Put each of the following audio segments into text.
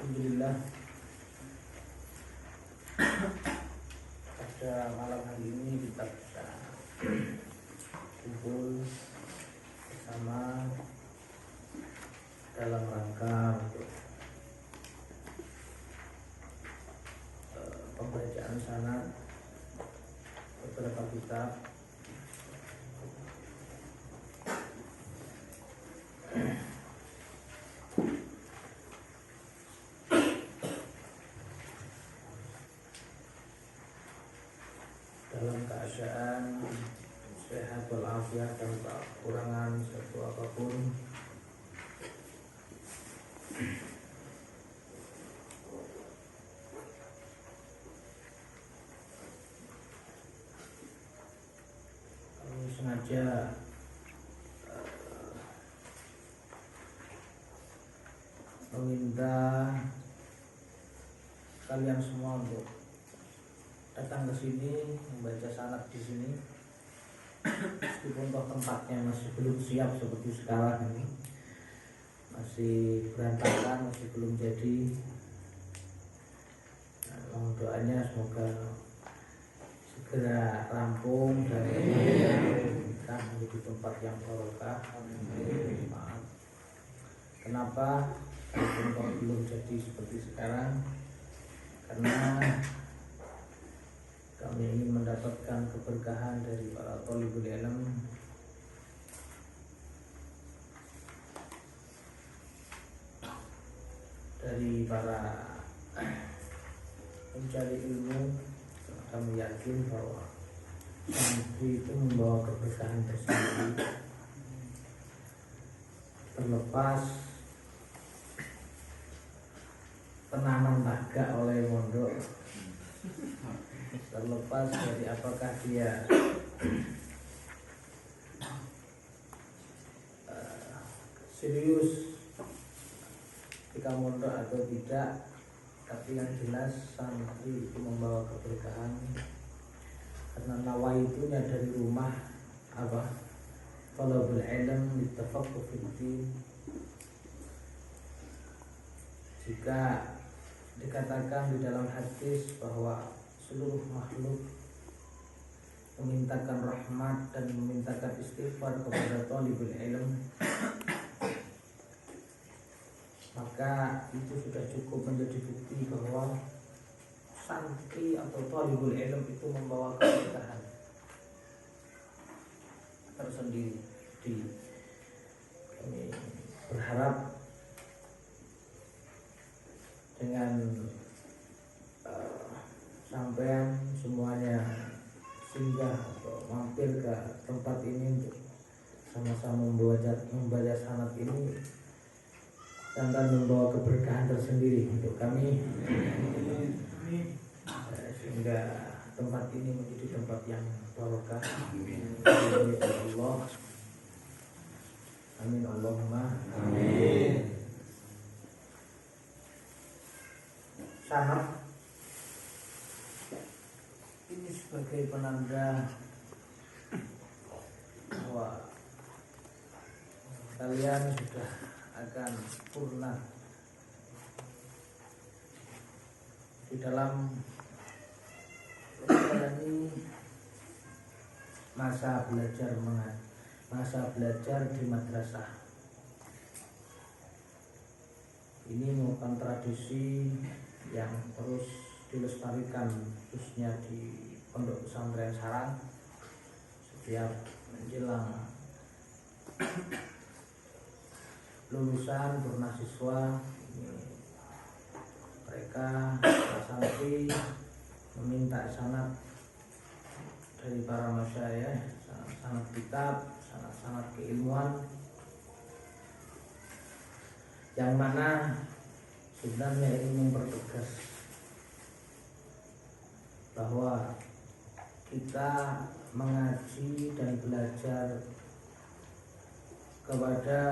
Alhamdulillah, pada malam hari ini kita bisa kumpul bersama dalam rangka untuk pembacaan sanad beberapa kitab. Dalam keadaan sehat walafiat tanpa kekurangan satu apapun. Kami sengaja meminta kalian semua untuk datang ke sini membaca sanad di sini, meskipun toh tempatnya masih belum siap seperti sekarang ini, masih berantakan, masih belum jadi. Mohon doanya semoga segera rampung dan kita menjadi tempat yang barokah. Maaf, kenapa kalau belum jadi seperti sekarang? Karena kami ingin mendapatkan keberkahan dari para thalibul ilm, dari para pencari ilmu. Kami yakin bahwa santri itu membawa keberkahan tersendiri, terlepas penanam tagak oleh mondok, terlepas dari apakah dia serius ketika mondok atau tidak. Tapi yang jelas santri itu membawa keberkahan, karena nawaitunya dari rumah apa? Talabul ilm litafaqquh fiddin. Jika dikatakan di dalam hadis bahwa seluruh makhluk memintakan rahmat dan memintakan istighfar kepada thalibul ilm, maka itu sudah cukup menjadi bukti bahwa santri atau thalibul ilm itu membawa keberkahan tersendiri. Jadi kami berharap dengan sampean semuanya singgah atau mampir ke tempat ini untuk sama-sama membaca sanad ini, dan membawa keberkahan tersendiri untuk kami, sehingga tempat ini menjadi tempat yang barokah. Amin Allah. Amin Allahumma amin. Sanad ini sebagai penanda bahwa kalian sudah akan sempurna di dalam menjalani masa belajar di madrasah. Ini merupakan tradisi yang terus dilestarikan khususnya di Pondok Pesantren Sarang. Setiap menjelang lulusan purna siswa, mereka para santri meminta sanad dari para masyayikh, sanad kitab, sanad keilmuan, yang mana sebenarnya ini mempertegas bahwa kita mengaji dan belajar kepada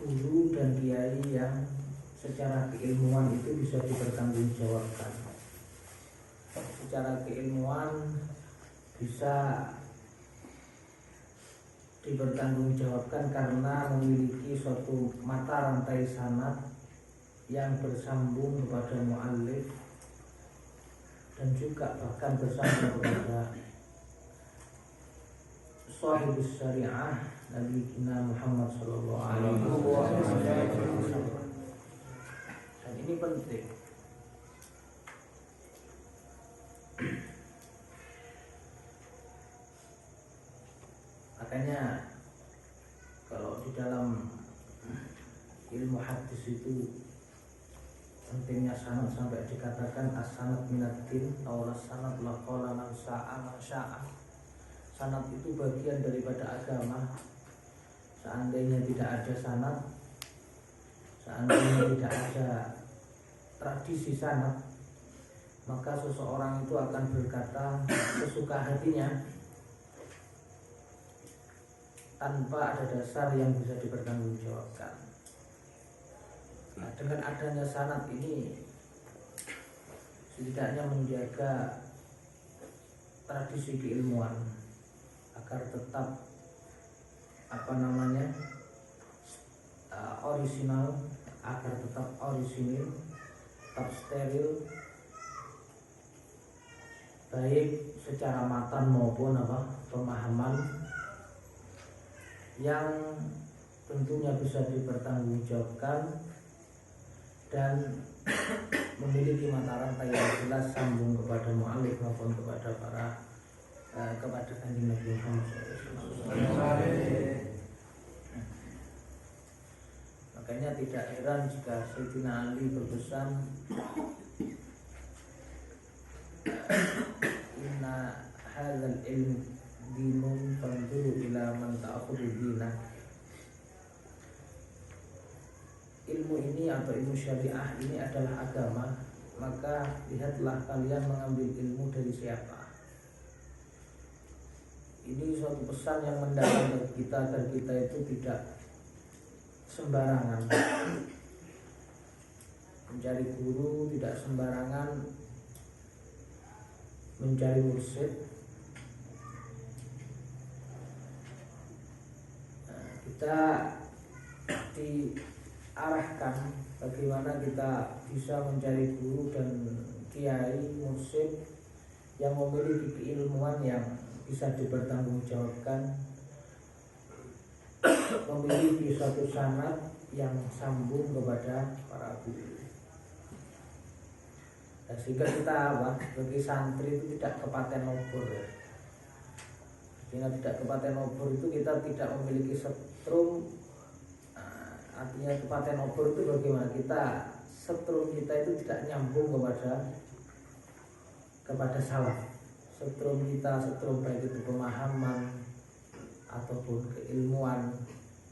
guru dan kiai yang secara keilmuan itu bisa dipertanggungjawabkan, secara keilmuan bisa dipertanggungjawabkan karena memiliki suatu mata rantai sanad yang bersambung kepada muallif dan juga bahkan bersambung kepada sahibus syariah Nabi kita Muhammad sallallahu alaihi wasallam. Dan ini penting. Makanya kalau di dalam ilmu hadis itu pentingnya sanad sampai dikatakan as-sanad minaddin aw as-sanad la qala man sa'a ma sya'a. Sanad itu bagian daripada agama. Seandainya tidak ada sanad, seandainya tidak ada tradisi sanad, maka seseorang itu akan berkata sesuka hatinya tanpa ada dasar yang bisa dipertanggungjawabkan. Nah, dengan adanya sanad ini setidaknya menjaga tradisi keilmuan agar tetap orisinal, agar tetap orisinil, tetap steril, baik secara matan maupun pemahaman, yang tentunya bisa dipertanggungjawabkan dan memiliki mata rantai yang jelas sambung kepada mu'alif maupun kepada kepada Kanjeng Nabi Muhammad SAW. Makanya tidak heran jika Sayyidina Ali berpesan, inna hadzal ilm dinun fanzuru ila man ta'khudhu dinah. Ilmu ini atau ilmu syariah ini adalah agama, maka lihatlah kalian mengambil ilmu dari siapa. Ini suatu pesan yang mendalam bagi kita agar kita itu tidak sembarangan mencari guru, tidak sembarangan mencari mursyid. Kita diarahkan bagaimana kita bisa mencari guru dan kiai mursyid yang memiliki keilmuan yang bisa dipertanggungjawabkan, memiliki suatu sanad yang sambung kepada para guru. Nah, sehingga kita sebagai santri itu tidak kepaten obor ya. Jika tidak kepaten obor itu kita tidak memiliki setrum. Artinya kepaten obor itu bagaimana? Kita setrum kita itu tidak nyambung kepada salaf. Setrum kita, setrum baik itu pemahaman ataupun keilmuan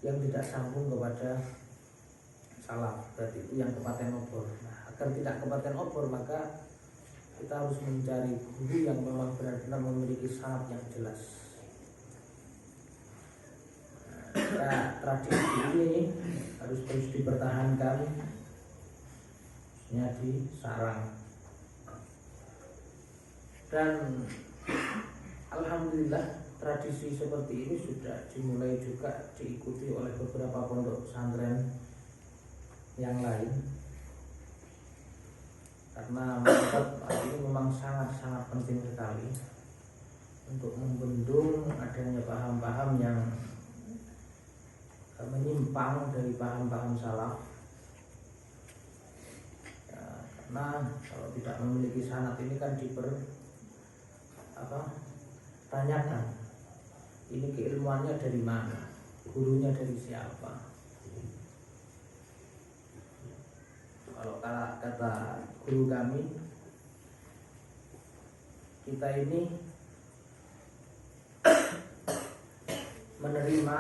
yang tidak sambung kepada salaf, berarti itu yang kepaten obor. Nah, agar tidak kepaten obor maka kita harus mencari guru yang memang benar-benar memiliki sanad yang jelas. Nah, tradisi ini harus terus dipertahankan, khususnya di sarang. Dan alhamdulillah tradisi seperti ini sudah dimulai juga diikuti oleh beberapa pondok pesantren yang lain, karena menurut ini memang sangat-sangat penting sekali untuk membendung adanya paham-paham yang menyimpang dari paham-paham salaf. Ya, karena kalau tidak memiliki sanad ini kan tanyakan ini keilmuannya dari mana, gurunya dari siapa. Kalau kata guru kami, kita ini menerima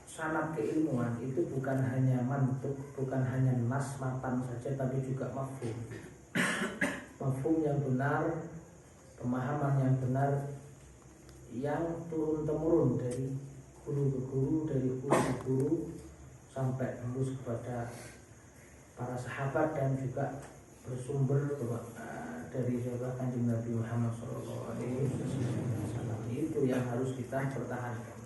sanad keilmuan itu bukan hanya mantuk, bukan hanya nas matan saja, tapi juga mafhum. Mafhum yang benar, pemahaman yang benar, yang turun temurun dari guru ke guru, dari guru ke guru sampai tembus kepada para sahabat dan juga bersumber dari Kanjeng Nabi Muhammad SAW. itu yang harus kita pertahankan.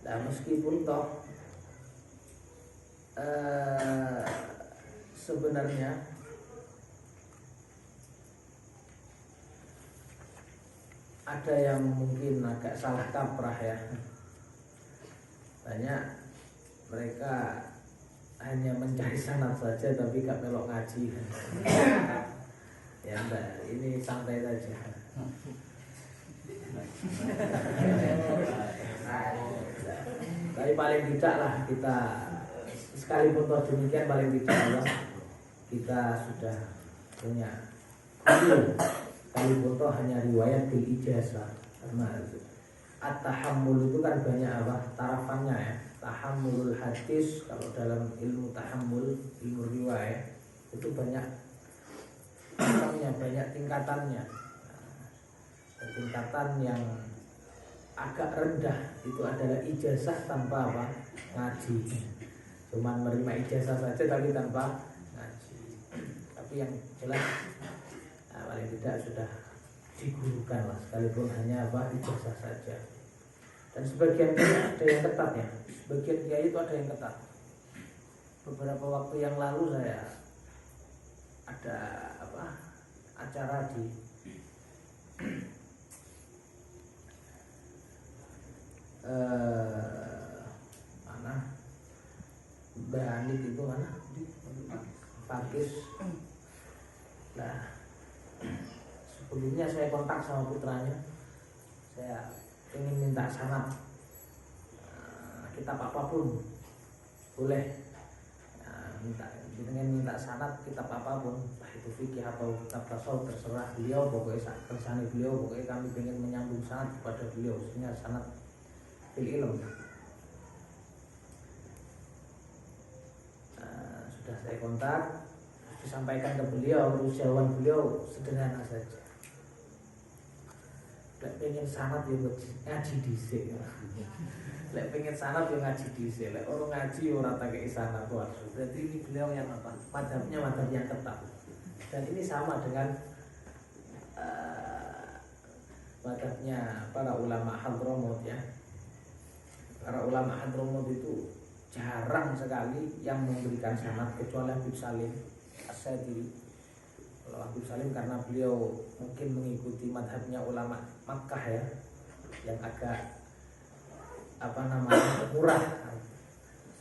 Nah, meskipun toh sebenarnya ada yang mungkin agak salah kaprah ya. Banyak mereka hanya mencari sanad saja tapi gak melok ngaji. Ya enggak, ini santai saja. Tapi paling tidak lah kita, sekalipun toh demikian, paling tidak Allah kita sudah punya sekalipun toh hanya riwayat bil ijazah. Karena at-tahammul itu kan banyak apa tarafannya ya. Tahammulul hadis, kalau dalam ilmu tahammul, ilmu riwayat itu banyak banyak tingkatannya. Tingkatan yang agak rendah itu adalah ijazah tanpa apa ngaji, cuman menerima ijazah saja tapi tanpa ngaji. Tapi yang jelas paling tidak sudah digurukan lah, sekalipun hanya apa ijazah saja. Dan sebagian ada yang ketat ya, sebagian kiai itu ada yang ketat. Beberapa waktu yang lalu saya ada apa acara di mana Bahanit itu mana di Pakis. Nah, sebelumnya saya kontak sama putranya, saya ingin minta sanad kitab apapun boleh, ingin minta sanad kitab apapun, entah itu fikih atau kitab tasawuf, terserah beliau, pokoknya kersane beliau, pokoknya kami ingin menyambung sanad kepada beliau, sehingga sanad fil ilm. Sudah saya kontak, disampaikan ke beliau, terus jawaban beliau sederhana saja. Lek pengen sanad ya ngaji dhisik. Lek pengen sanad ya ngaji dhisik. Lek orang ngaji ora tak kei sanad wae. Berarti ini beliau yang apa? Madhabnya madhab yang ketat. Dan ini sama dengan madhabnya para ulama Hadramut ya. Para ulama Hadramut itu jarang sekali yang memberikan sanad kecuali Habib Salim As-Sadili. Kalau Habib Salim karena beliau mungkin mengikuti madhabnya ulama Makkah ya, yang agak apa namanya murah,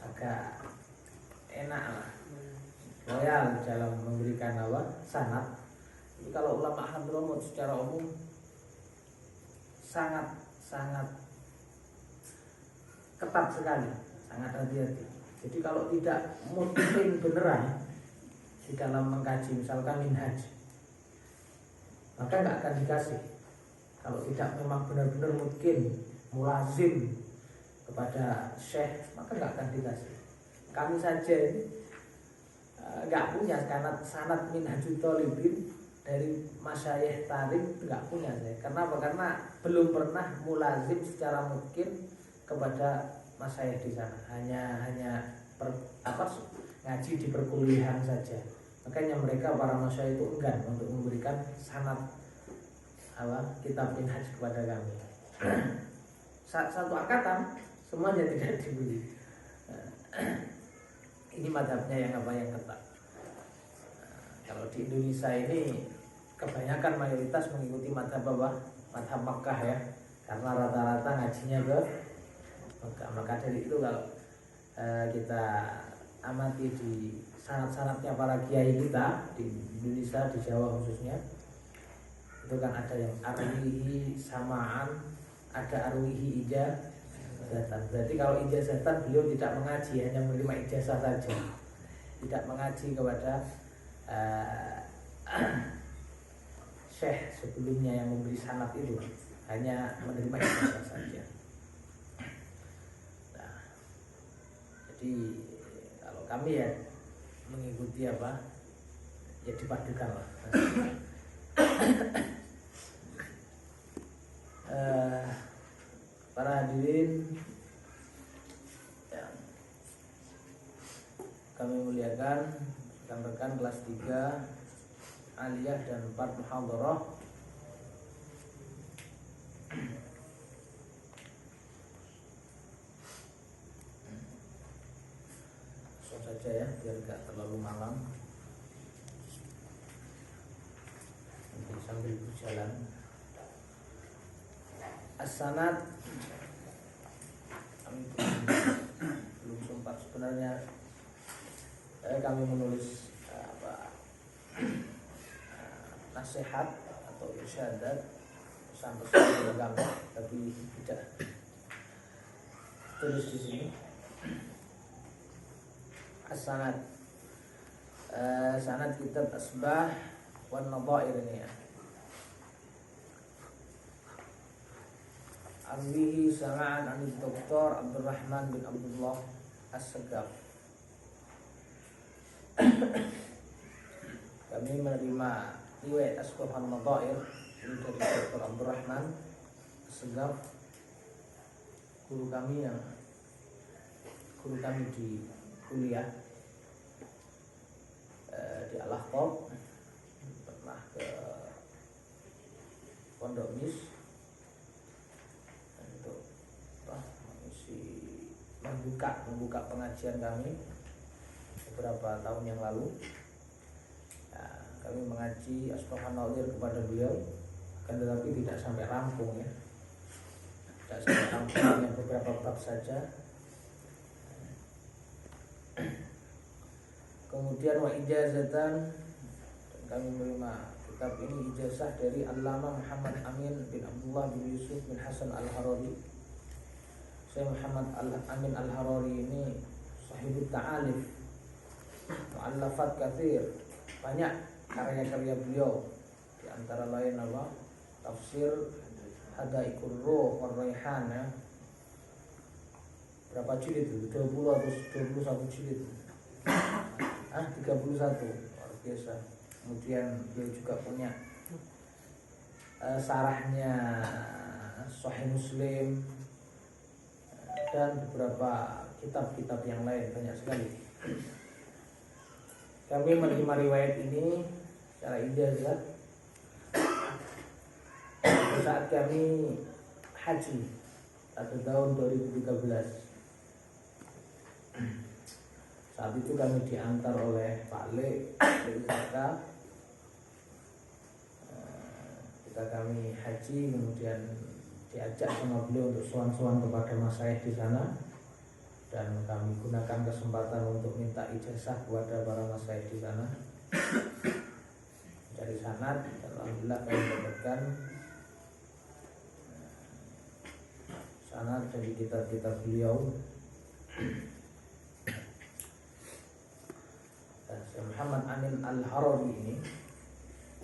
agak enak lah, loyal dalam memberikan sanad. Jadi kalau ulama Hadramut secara umum sangat ketat sekali, sangat hati-hati. Jadi kalau tidak mungkin beneran di dalam mengkaji misalkan minhaj, maka nggak akan dikasih. Kalau tidak memang benar-benar mungkin mulazim kepada syekh, maka nggak akan dikasih. Kami saja ini nggak punya sanad minhajul thalibin dari masyayikh tarikh, nggak punya saya. Kenapa? Karena belum pernah mulazim secara mungkin kepada masyayikh di sana. Hanya ngaji di perkuliahan saja. Makanya mereka para masyayikh itu enggan untuk memberikan sanad kitab minhaj kepada kami. Satu angkatan semuanya tidak diberi. Ini madhabnya yang ketat. Kalau di Indonesia ini kebanyakan mayoritas mengikuti madhab madhab Makkah ya, karena rata-rata ngajinya ke Makkah. Maka dari itu kalau kita amati di sanad-sanadnya para kiai kita di Indonesia, di Jawa khususnya, itu kan ada yang arwihi samaan, ada arwihi ijazatan. Berarti kalau ijazatan beliau tidak mengaji, hanya menerima ijazah saja, tidak mengaji kepada syekh sebelumnya yang memberi sanad itu, hanya menerima ijazah saja. Nah, jadi kalau kami ya mengikuti apa ya dipadukan lah. Para hadirin yang kami muliakan, rekan-rekan kelas 3 aliyah dan 4 muhadharah. Langsung saja ya, biar gak terlalu malam. Nanti sambil berjalan. As-sanad, kami belum sempat sebenarnya. Kami menulis nasihat atau irsyadat sampai pegang, tapi tidak tulis di sini. As-sanad, sanad kitab Asbah wan Nadhair ini ya. Arwihi sama'an anil Dr. Abdurrahman bin Abdullah As-Sagaf. Kami menerima riwayat Asbah wan Nadhair ini dari Dr. Abdurrahman As-Sagaf, guru kami di kuliah di Al-Ahqaf, pernah ke Pondok Mis untuk membuka pengajian kami beberapa tahun yang lalu. Kami mengaji Asbah wan Nadhair kepada beliau, akan tetapi tidak sampai rampung ya, tidak sampai rampung, hanya beberapa bab saja. Kemudian wa ijazatan, dan kami menerima kitab ini ijazah dari Allama Muhammad Amin bin Abdullah bin Yusuf bin Hasan Al-Harari. Saya Muhammad Amin Al-Harari ini sahibut ta'alif, mu'allafat katsir, banyak karya-karya beliau, di antara lain tafsir Hadaiqur Ruh war Raihan ya. Berapa jilid itu? 20 atau 21 jilid. 31, luar biasa. Kemudian beliau juga punya sarahnya Sahih Muslim dan beberapa kitab-kitab yang lain, banyak sekali. Kami menerima riwayat ini secara ijazah saat kami haji pada tahun 2013. Saat itu kami diantar oleh Pak Le dari Jakarta. Kita kami haji, kemudian diajak sama beliau untuk sowan-sowan kepada masyayikh di sana, dan kami gunakan kesempatan untuk minta ijazah kepada para masyayikh di sana. Dari sanad, dan alhamdulillah kami mendapatkan sanad dari kitab-kitab beliau. Muhammad Amin Al-Harari ini,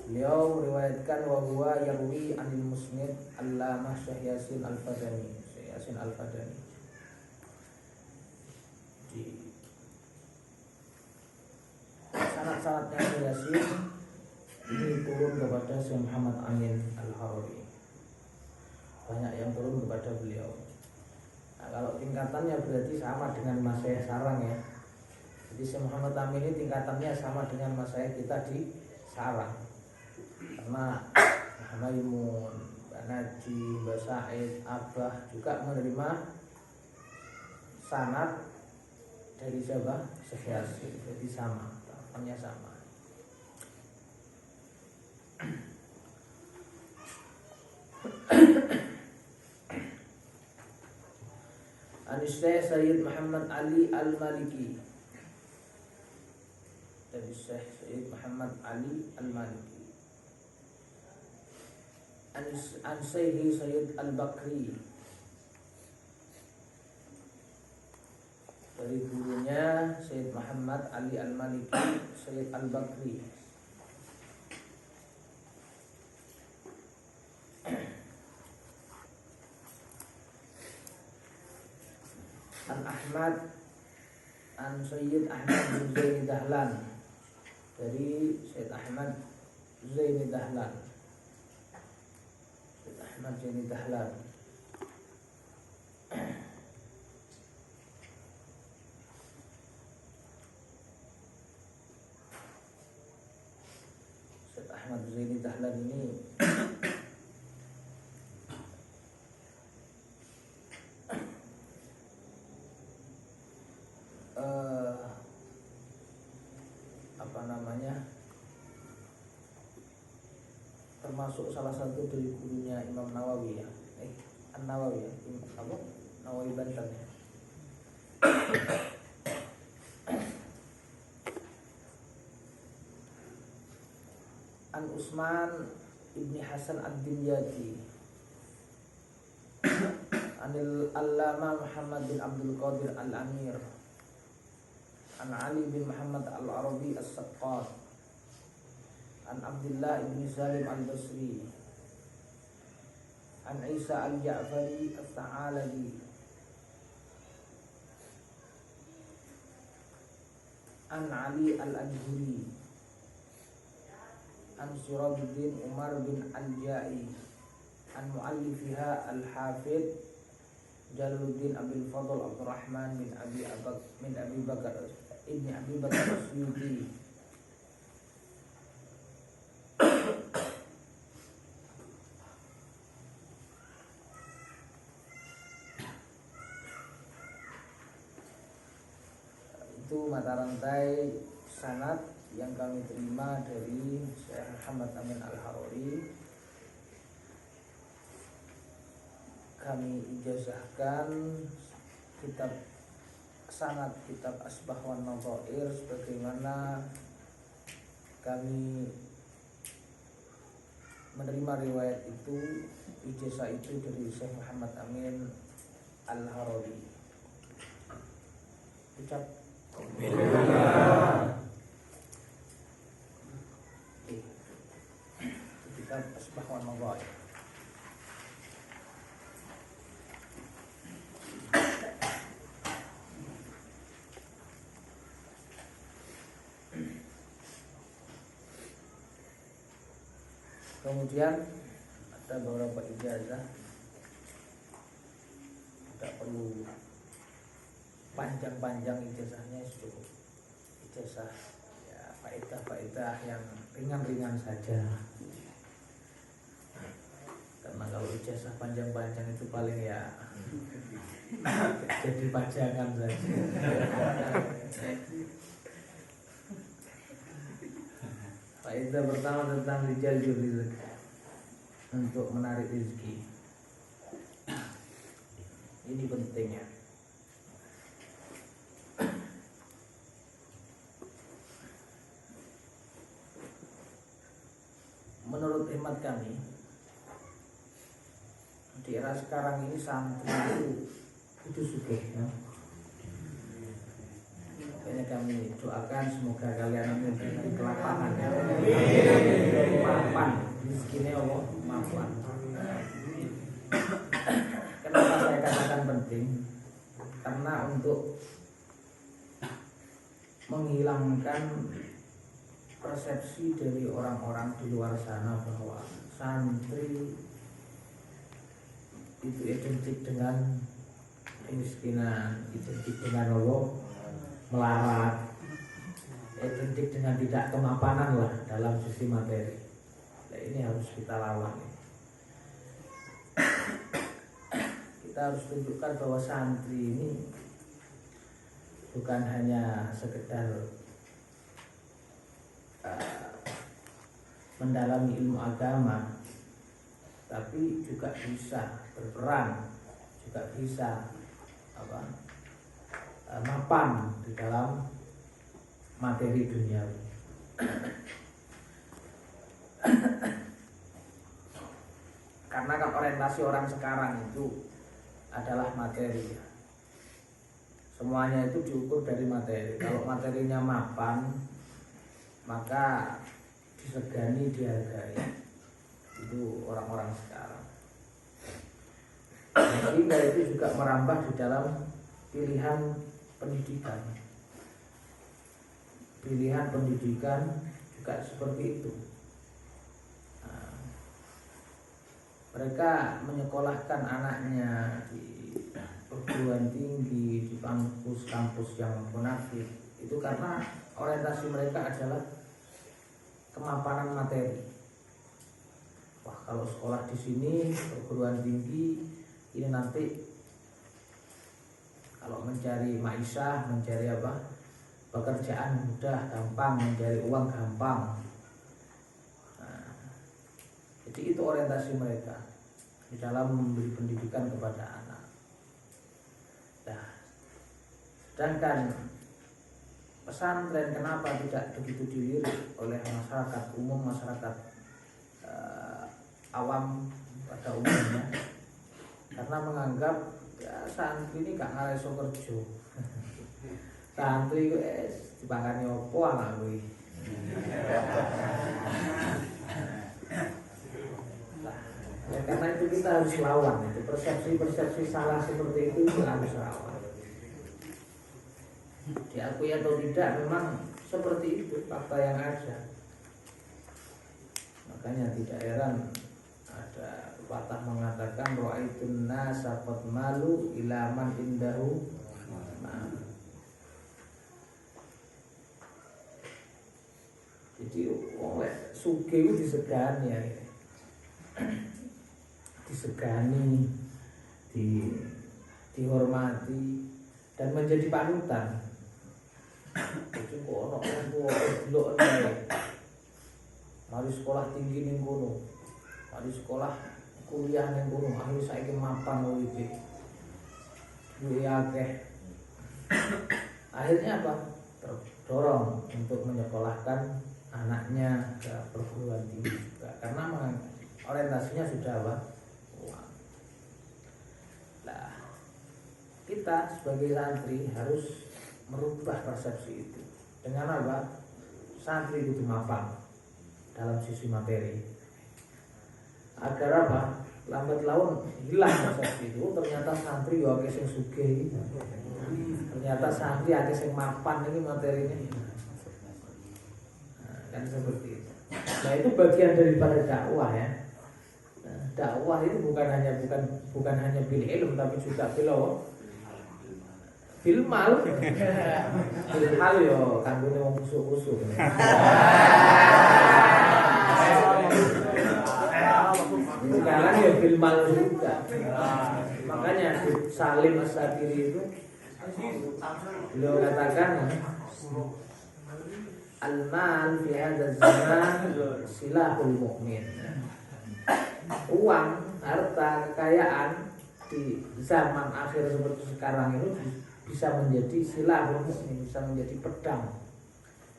beliau meriwayatkan wa huwa yarwi anil musnid Allamah Syekh Yasin Al-Fadani. Syekh Yasin Al-Fadani di sanad-sanadnya Syekh Yasin ini turun kepada Syekh Muhammad Amin Al-Harari, banyak yang turun kepada beliau. Nah, kalau tingkatannya berarti sama dengan Masyayikh Sarang ya. Jadi Syekh Muhammad Amin ini tingkatannya sama dengan masyayikh kita di Sarang, karena Maimun, Mbak Naji, Mbak Said, Abah juga menerima sanad dari siapa? Syekh Yasin. Jadi sama, tahapannya sama. Syekh Sayyid Muhammad Ali Al-Maliki, dari Syekh Sayyid Muhammad Ali Al-Maliki. An Syekh Sayyid Al-Bakri, dari gurunya Sayyid Muhammad Ali Al-Maliki, Sayyid Al-Bakri. An Ahmad, an Sayyid Ahmad bin Zaini Dahlan, dari Sayyid Ahmad Zaini Dahlan. Sayyid Ahmad Zaini Dahlan. Dahlan ini termasuk salah satu dari gurunya Imam Nawawi ya, An-Nawawi ya, apa? Nawawi Banten ya. An Utsman ibni Hasan ad-Dimyati Anil Allama Muhammad bin Abdul Qadir al-Amir An Ali bin Muhammad al-Arabi as-Saqqat An Abdullah ibn Salim al-Basri An Isa al-Ja'fari al-Tha'alabi An Ali al-Ajhuri An Sirajuddin Umar bin al-Ja'i An mu'allifiha al-Hafidh Jalaluddin Abil Fadl Abdurrahman bin Abi Bakar ibni Abi Bakar as-Suyuti. Itu mata rantai sanad yang kami terima dari Syekh Muhammad Amin Al-Harori. Kami ijazahkan kitab sanad kitab Asbah wan Nadhair sebagaimana kami menerima riwayat itu, ijazah itu dari Syekh Muhammad Amin Al-Harori. Ucap kitab Asbah wan Nadhair. Kemudian ada beberapa ijazah, tidak perlu panjang-panjang ijazahnya, cukup ijazah ya faedah-faedah yang ringan-ringan saja. Karena kalau ijazah panjang-panjang itu paling ya jadi pajangan saja. Faedah pertama tentang jalbul rizq, untuk menarik rezeki. Ini pentingnya. Menurut hemat kami, di era sekarang ini santri itu sugih ya. Makanya kami doakan semoga kalian memiliki kelapangan ya. Mapan, rezekinya Allah mapan. Kenapa saya katakan penting? Karena untuk menghilangkan persepsi dari orang-orang di luar sana bahwa santri itu identik dengan kemiskinan, identik dengan Allah melarat, identik dengan tidak kemapanan lah dalam sisi materi. Nah, ini harus kita lawan. Kita harus tunjukkan bahwa santri ini bukan hanya sekedar mendalami ilmu agama, tapi juga bisa berperan, juga bisa mapan di dalam materi duniawi. Karena kan orientasi orang sekarang itu adalah materi. Semuanya itu diukur dari materi. Kalau materinya mapan, maka disegani, dihargai. Itu orang-orang sekarang. Sehingga itu juga merambah di dalam pilihan pendidikan. Pilihan pendidikan juga seperti itu. Nah, mereka menyekolahkan anaknya di perguruan tinggi, di kampus-kampus yang munafik. Itu karena orientasi mereka adalah kemapanan materi. wah kalau sekolah di sini perguruan tinggi ini nanti kalau mencari maisha, mencari pekerjaan mudah, gampang, mencari uang gampang. Nah, jadi itu orientasi mereka di dalam memberi pendidikan kepada anak. Nah, sedangkan pesantren kenapa tidak begitu dilirik oleh masyarakat umum, masyarakat awam pada umumnya? Karena menganggap ya santri ini gak ngareso kerja. Santri itu dipangani opo anak kuwi. Ya, karena itu kita harus lawan itu persepsi-persepsi salah seperti itu kita harus lawan. Diakui atau tidak memang seperti itu fakta yang ada. Makanya tidak heran ada patah mengatakan ra'aitun nasa qad malu ila man indahu mal. Jadi wong sugih disegani ya. Disegani, dihormati dan menjadi panutan. Jadi kok ono wong tuwa delok ae. Mari sekolah tinggi ning kono. Mari sekolah kuliah ning kono, akhir saiki mapan uripe. Duwe akeh. Akhirnya apa? Terdorong untuk menyekolahkan anaknya ke perguruan tinggi juga karena orientasinya sudah uang. Nah, kita sebagai santri harus merubah persepsi itu dengan apa? Santri itu mapan dalam sisi materi agar apa? Lambat laun hilang persepsi itu. Ternyata santri yo akeh sing sugih. Ternyata santri akeh sing mapan ini materinya. Kan seperti itu. Nah, itu bagian daripada dakwah ya. Nah, dakwah itu bukan hanya bil ilm tapi juga bil mal. Bil hal yo kanggone wong kusuk-kusuk. Sekarang ya bil mal juga. Makanya Salim As-Sakiri itu beliau katakan al-mal fi hadzal zaman silahul mukmin. Uang, harta, kekayaan di zaman akhir seperti sekarang ini bisa menjadi silahul mukmin, bisa menjadi pedang,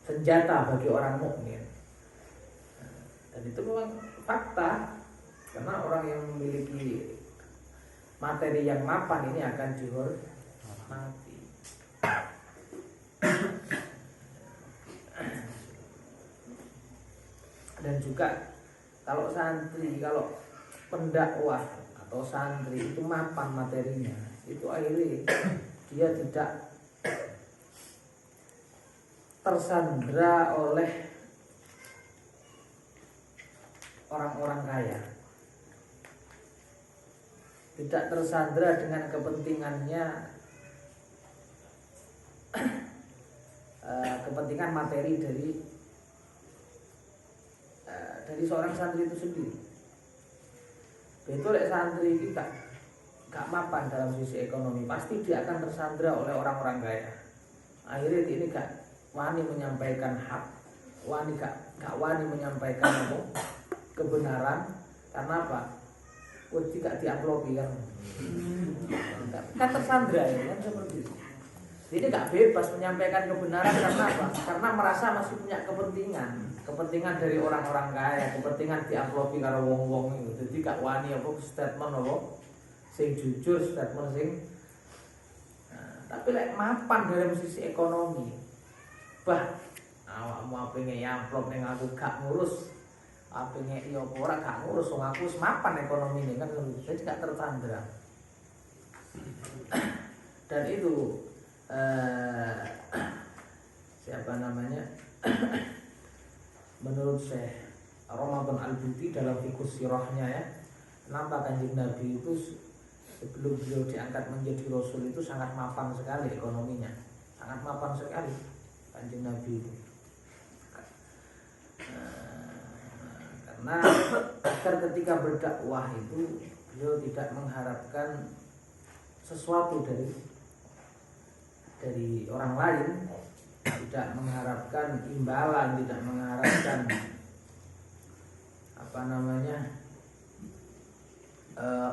senjata bagi orang mukmin. Dan itu memang fakta, karena orang yang memiliki materi yang mapan ini akan dihormati. Dan juga kalau santri, kalau pendakwah atau santri itu mapan materinya, itu akhirnya dia tidak tersandra oleh orang-orang kaya, tidak tersandra dengan kepentingannya, kepentingan materi dari seorang santri itu sendiri. Betul, santri ini gak mapan dalam sisi ekonomi, pasti dia akan tersandra oleh orang-orang kaya. Akhirnya ini gak wani menyampaikan hak, gak wani menyampaikan kebenaran. Karena apa? Tidak diamplopi kan? Kan tersandra ya, kan seperti itu. Jadi gak bebas menyampaikan kebenaran karena apa? Karena merasa masih punya kepentingan dari orang-orang kaya, kepentingan diamplopi karo wong-wong itu. Jadi gak wani statement sing jujur, statement sing tapi mapan dalam sisi ekonomi. Awakmu ape amplop ning aku gak ngurus, ape ngeki apa ora gak ngurus, wong aku wis mapan ekonomi ini kan, jadi gak tersandra. Dan itu siapa namanya? Menurut Syekh Ramadan Al-Buti dalam fiqh sirahnya ya, kenapa Kanjeng Nabi itu sebelum beliau diangkat menjadi Rasul itu sangat mapan sekali ekonominya, sangat mapan sekali Kanjeng Nabi itu. karena agar ketika berdakwah itu beliau tidak mengharapkan sesuatu dari orang lain, tidak mengharapkan imbalan, tidak mengharapkan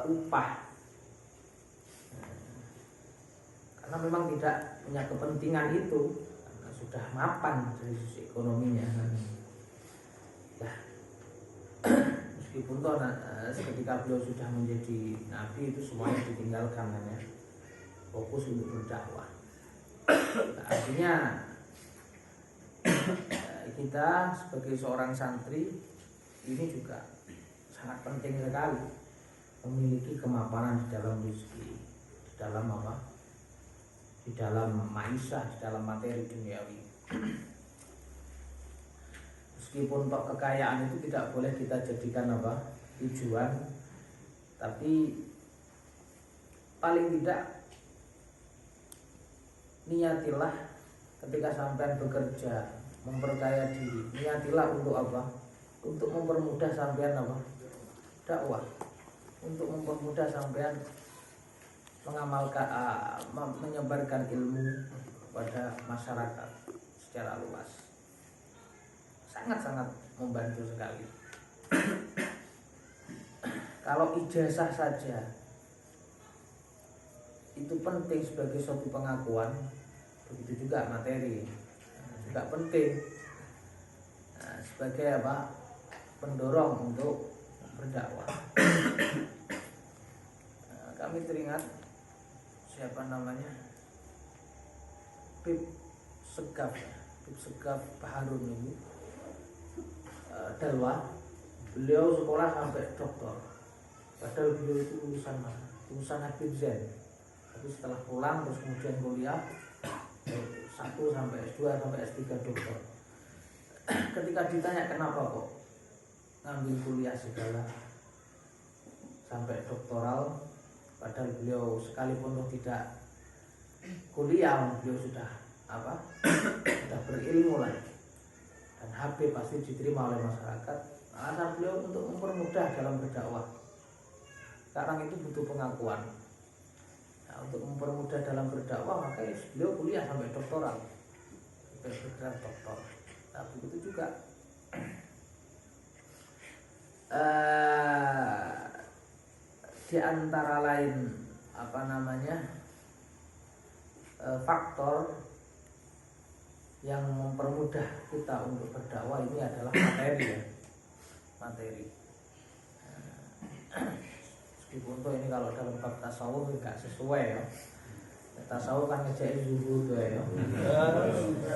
upah, karena memang tidak punya kepentingan itu, karena sudah mapan dari sisi ekonominya. Nah, meskipun toh ketika beliau sudah menjadi nabi itu semuanya ditinggalkan, hanya fokus untuk berdakwah. Nah, artinya kita sebagai seorang santri ini juga sangat penting sekali memiliki kemapanan di dalam rezeki, di dalam apa? Di dalam maisha, di dalam materi duniawi. Meskipun toh kekayaan itu tidak boleh kita jadikan tujuan, tapi paling tidak niatilah ketika sampean bekerja, memperkaya diri, niatilah untuk apa? Untuk mempermudah sampean dakwah, untuk mempermudah sampean mengamalkan, menyebarkan ilmu kepada masyarakat secara luas. Sangat-sangat membantu sekali. Kalau ijazah saja itu penting sebagai suatu pengakuan, begitu juga materi juga penting sebagai pendorong untuk berdakwah. Kami teringat siapa namanya, Pip Segaf Baharun ini, Dalwa. Beliau sekolah sampai doktor, padahal beliau itu lulusan mana? Lulusan Habib Zain. Tapi setelah pulang terus kemudian kuliah 1 sampai S2 sampai S3 doktor. Ketika ditanya kenapa kok ngambil kuliah segala sampai doktoral, padahal beliau sekalipun tidak kuliah, beliau sudah sudah berilmu lah, dan Habib pasti diterima oleh masyarakat. Alasan beliau untuk mempermudah dalam berdakwah. Sekarang itu butuh pengakuan. Nah, untuk mempermudah dalam berdakwah maka beliau kuliah sampai doktoral, sampai bergerak doktor. Nah, begitu juga di antara lain faktor yang mempermudah kita untuk berdakwah ini adalah materi. Meskipun ini kalau dalam bab tasawuf enggak sesuai ya. Tasawuf kan ngejai zuhud ya.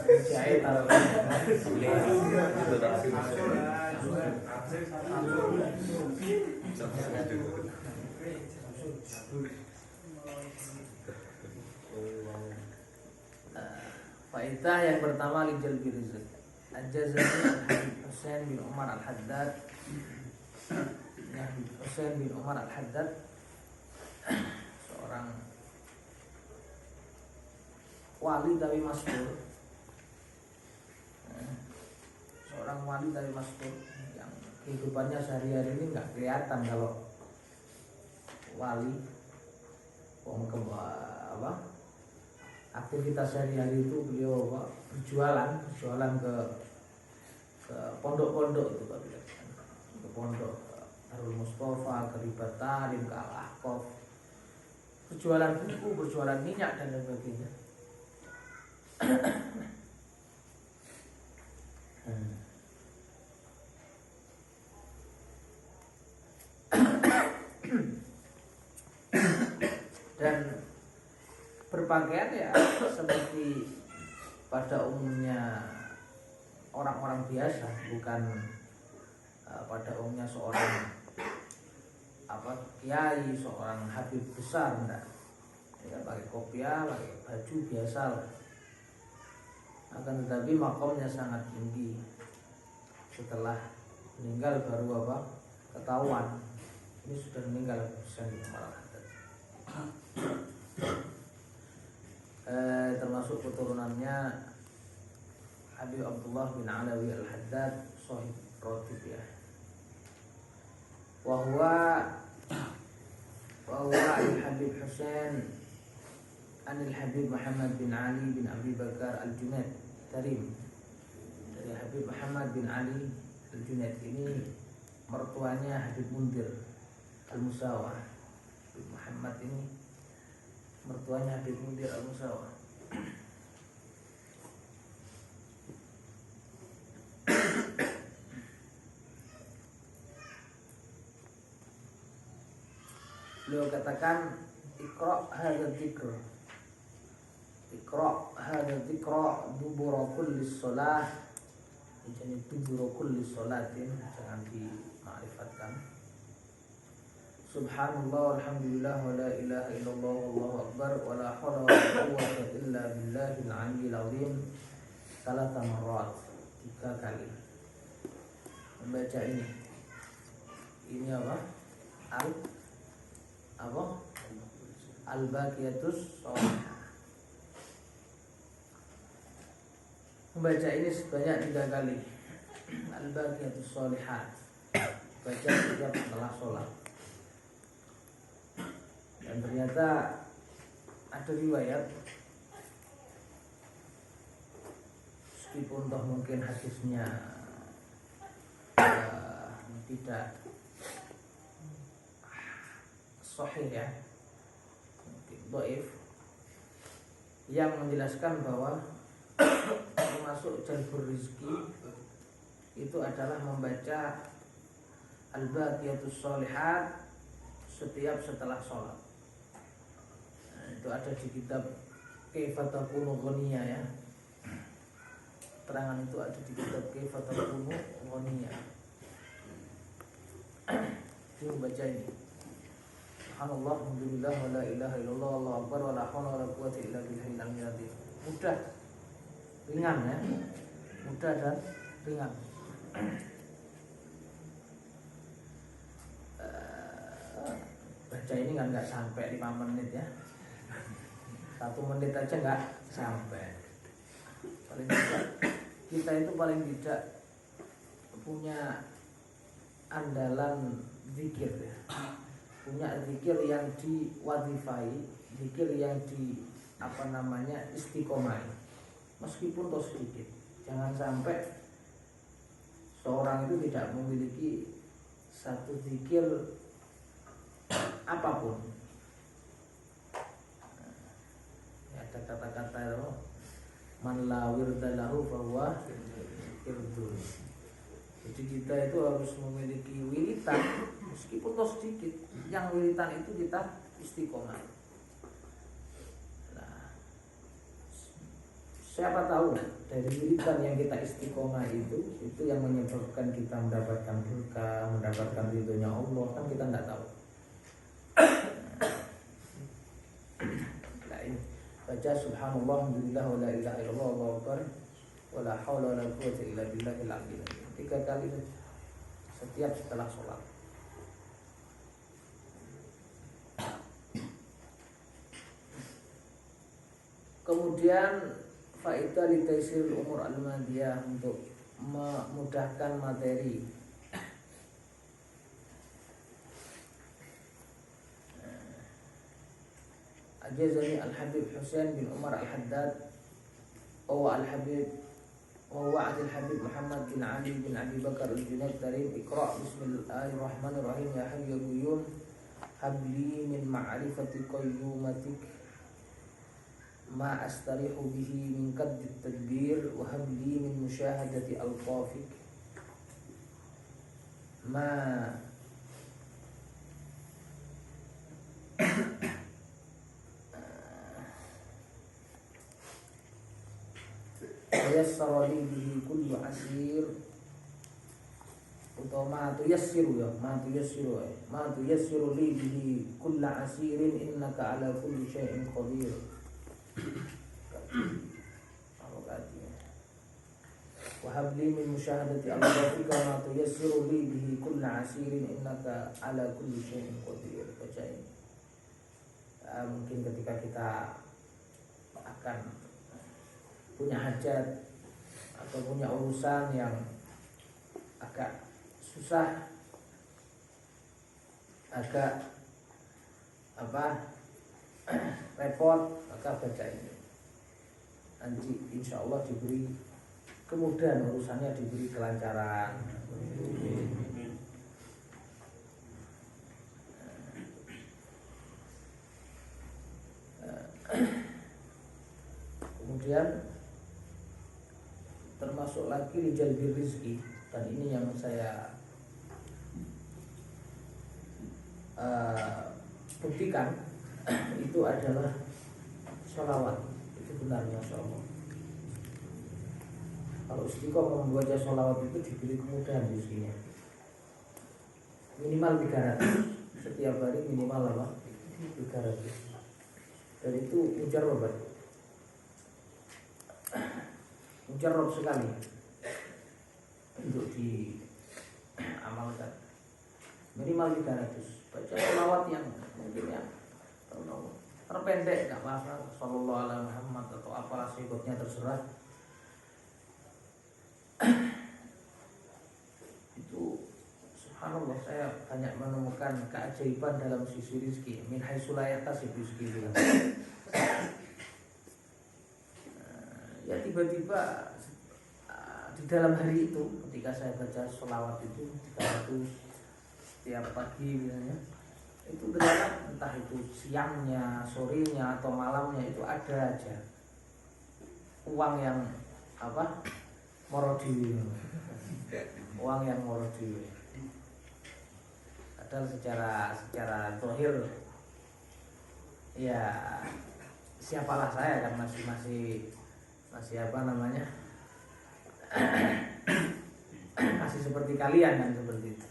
Ngejai taruh. Faidah yang pertama lijal birizq. Al-Jazari Husain bin Umar Al-Haddad. Husain bin Umar Al-Haddad, seorang wali tapi masyhur, seorang wali tapi masyhur yang kehidupannya sehari-hari ini nggak kelihatan kalau wali. Aktivitas sehari-hari itu beliau berjualan ke pondok-pondok itu, ke pondok Darul Mustafa, ke Ribatalim, ke Al-Ahqaf, berjualan buku, berjualan minyak dan sebagainya. Dan berpakaian ya seperti pada umumnya orang-orang biasa, bukan pada umumnya seorang kiai, seorang habib besar, enggak. Ya, pakai kopiah, pakai baju biasa lah. Akan tetapi makomnya sangat tinggi. Setelah meninggal baru ketahuan ini sudah meninggal Husain bin Umar Al-Haddad. Termasuk keturunannya Habib Abdullah bin Alawi Al-Haddad, Shahib Rotib ya. Wahwa Al-Habib Husain Anil Habib Muhammad bin Ali bin Abi Bakar Al-Junaid Tarim. Dari Habib Muhammad bin Ali Al-Junaid ini mertuanya Habib Mundir Al-Musawah. Habib Muhammad ini mertuanya Habib Mundir Al-Musawah. Beliau katakan Iqra' hadza dzikr. Iqra' hadza dzikra dubura kulli shalah. Jadi dubura kulli shalatin, jangan dima'rifatkan. Subhanallah walhamdulillah wa la ilaha illallah wallahu akbar wa la haula wa la quwwata illa billahil aliyyil azim. Salasa marrat, 3 kali membaca ini. Ini apa? Al-Baqiyatus Shalihah. Membaca ini sebanyak 3 kali. Al-Baqiyatus Shalihah. Baca setiap setelah sholat. Dan ternyata ada riwayat, meskipun toh mungkin hadisnya tidak sahih ya, mungkin dhaif, yang menjelaskan bahwa termasuk jalbur rizki itu adalah membaca Al-Baqiyatus Shalihat setiap setelah sholat. Itu ada di kitab Kaifa Takunu Ghaniyah ya. Terangan itu ada di kitab Kaifa Takunu Ghaniyah. Dia membaca ini. Subhanallah, alhamdulillah, wa la ilaha illallah, Allahu akbar, wa la haula wa la quwwata illa billahil aliyyil azim. Mudah, ringan ya. Mudah dan ringan. Baca ini kan nggak sampai 5 menit ya. 1 menit aja nggak sampai. Paling tidak kita itu paling tidak punya andalan zikir ya. Punya zikir yang diwadifai, zikir yang istiqomah. Meskipun toh sedikit. Jangan sampai seorang itu tidak memiliki satu zikir apapun. Ya, ada kata-kata itu, man la wirdalahu fahuwa irdun. Jadi kita itu harus memiliki wiritan meskipun toh sedikit. Yang wiritan itu kita istiqomah. Nah, siapa tahu dari wiritan yang kita istiqomah itu yang menyebabkan kita mendapatkan berkah, mendapatkan ridhonya Allah, kan kita tidak tahu. Nah, ini baca subhanallah alhamdulillah wa la ilaha illallah wallahu akbar wa la haula wa la quwwata illa billahil aliyyil azim. 3 kali saja setiap setelah sholat. Kemudian faedah li taisiril umur al-madiyah, untuk memudahkan materi. Ajazani Al-Habib Husain bin Umar Al-Haddad wa Al-Habib Habib Muhammad bin Ali bin Abi Bakar Al-Junaid Tarim. Iqra' bismillahirrahmanirrahim. Ya hayy ya qayyum habli min ma'rifati qayyumatik ma astarihu bihi min qaddit tadbir wa habli min musyahadati alqafik ma yassara li bihi kullu asir, atau ma tuyassiru li bihi kullu asirin innaka ala kulli syai'in qadir. Wa habli min musyahadati al-ghafika ma tuyassiru li bihi kullu asirin innaka ala kulli syai'in qadir. Baca ini. Mungkin ketika kita akan punya hajat atau punya urusan yang agak susah, agak repot, maka baca ini. Nanti insya Allah diberi kemudahan urusannya, diberi kelancaran. Kemudian termasuk lagi jalbil rizki, dan ini yang saya buktikan itu adalah sholawat. Itu benar, masya Allah. Kalau istiqomah membaca sholawat itu diberi kemudahan rizkinya. Minimal 300 setiap hari, minimal 300. Dan itu mujarab sekali untuk diamalkan. Minimal 300. Baca sholawat yang mungkin ya terpendek, nggak masalah, sallallahu alaihi Muhammad atau apalah sebutnya, terserah. Itu subhanallah, saya banyak menemukan keajaiban dalam sisi rizki. Min haitsu la yahtasib rizki bilang. Ya tiba-tiba di dalam hari itu ketika saya baca sholawat itu 300 setiap pagi misalnya, itu ternyata entah itu siangnya, sorenya atau malamnya itu ada aja uang yang morodi, uang yang morodi. Padahal secara zahir ya siapalah saya kan masih masih seperti kalian kan, seperti itu.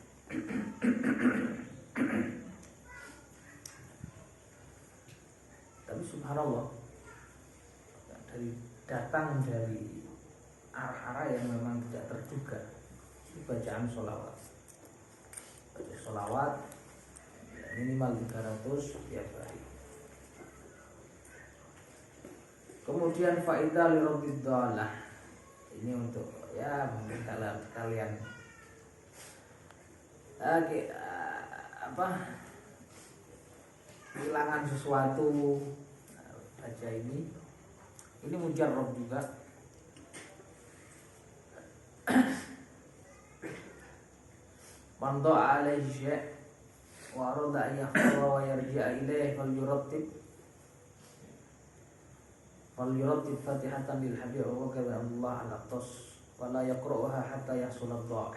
Tapi subhanallah, datang dari arah-arah yang memang tidak terduga, bacaan sholawat. Baca sholawat minimal 300 setiap hari. Kemudian faidah lirobid dhalah. Ini untuk ya mungkin kalian kehilangan sesuatu, baca ini mujarrab juga. Man dha'a alaihi syai' wa arada an yakhra wa yarji'a ilaihi falyurattib fatihatan lil habib wa kadza Allah al-Aqtas wa la yaqra'uha hatta yahsul ad-dha'a.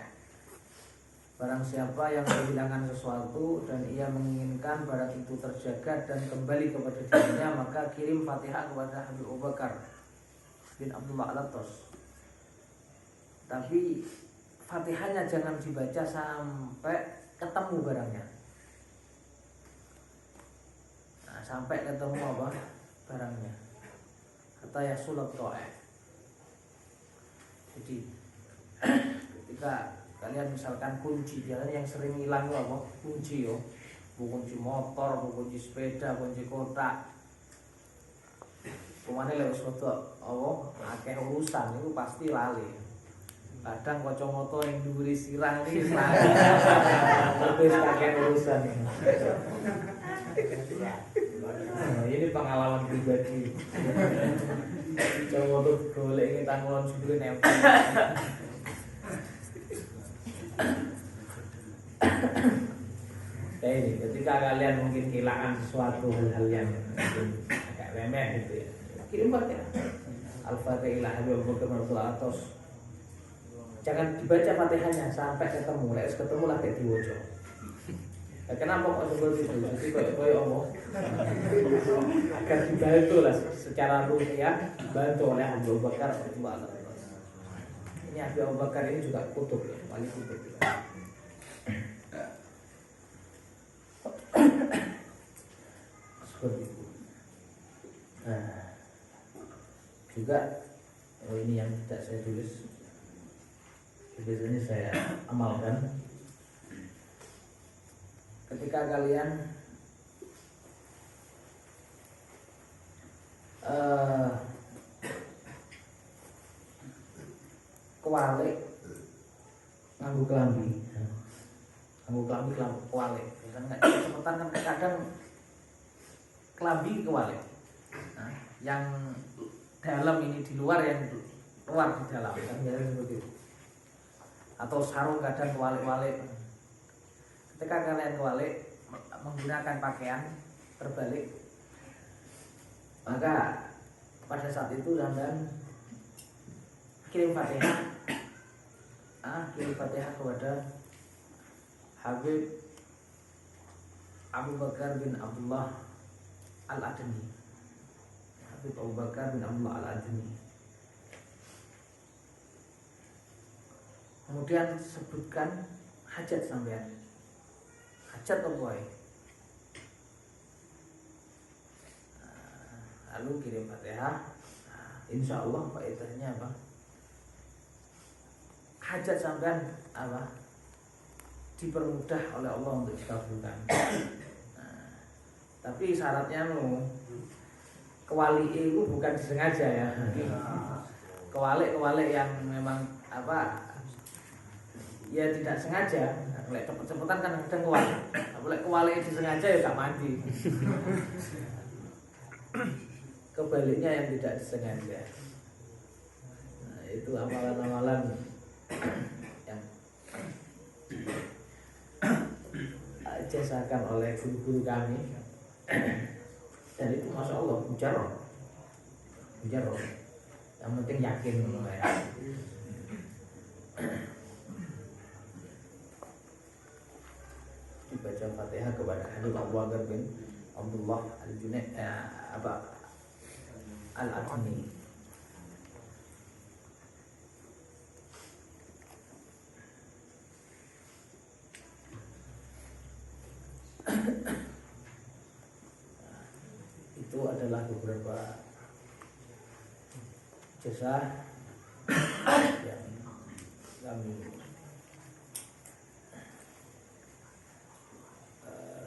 Barang siapa yang kehilangan sesuatu dan ia menginginkan barang itu terjaga dan kembali kepada dirinya, maka kirim Fatihah kepada Habib Abu Bakar bin Abdullah al-Aqtas. Tapi Fatihahnya jangan dibaca sampai ketemu barangnya. Nah, sampai ketemu barangnya. Kata ya sulat doa. Jadi ketika kalian misalkan kunci, biasanya yang sering hilang kunci kunci motor, kunci sepeda, kunci kotak. Kemana lewat foto akeh urusan itu pasti lali. Kadang kacamata yang dhuwure sirah iki wis kakek urusan. Nah, ini pengalaman pribadi. Coba tuh golek ini tangulan sendiri nempel. Kayak ini, ketika kalian mungkin kehilangan sesuatu hal-hal yang agak remeh gitu ya, kirim pakai Al-Fatihah Habib Abu Bakar Al-Aqtas. Jangan dibaca Fatihahnya sampai ketemu, ketemu lah kayak diwojo. Kenapa kok seperti itu? Jadi koyo Allah agar dibantu lah secara ruhiyah, dibantu oleh Abu Bakar Al-Aqtas. Ini Abu Bakar ini juga kutub ya, wali kutub. Seperti itu. Nah, juga ini yang tidak saya tulis, biasanya saya amalkan. Ketika kalian kewalik nganggo klambi kuwalik. Biasanya nggak cepet-cepetan kan kadang kelambi kewalik. Nah, yang dalam ini di luar, yang luar di dalam kan biasanya seperti itu. Atau sarung kadang kewalik-walik. Ketika kalian kewalik menggunakan pakaian terbalik, maka pada saat itu sampean kirim Fatihah, kirim Fatihah kepada Habib Abu Bakar bin Abdullah Al-Adni. Habib Abu Bakar bin Abdullah Al-Adni. Kemudian sebutkan hajat sampean. Hajat apa ya? Lalu kirim Fatihah. Insya Allah faedahnya apa? Hajat sampean apa? Dipermudah oleh Allah untuk dikabulkan. Tapi syaratnya kewali itu bukan disengaja ya. Kewalik yang memang apa? Ya tidak sengaja. Kalau cepet-cepetan kan kadang kewalik. Kalau kewalik disengaja ya gak mandi. Kebaliknya yang tidak disengaja. Nah, itu amalan-amalan yang dijazakan oleh guru-guru kami. Dan itu masya Allah mujarrab. Yang penting yakin ya. Dibaca Fatihah kepada Habib Abu Bakar bin Abdullah Al-Junaid Al-Adni. Itu adalah beberapa jasa yang kami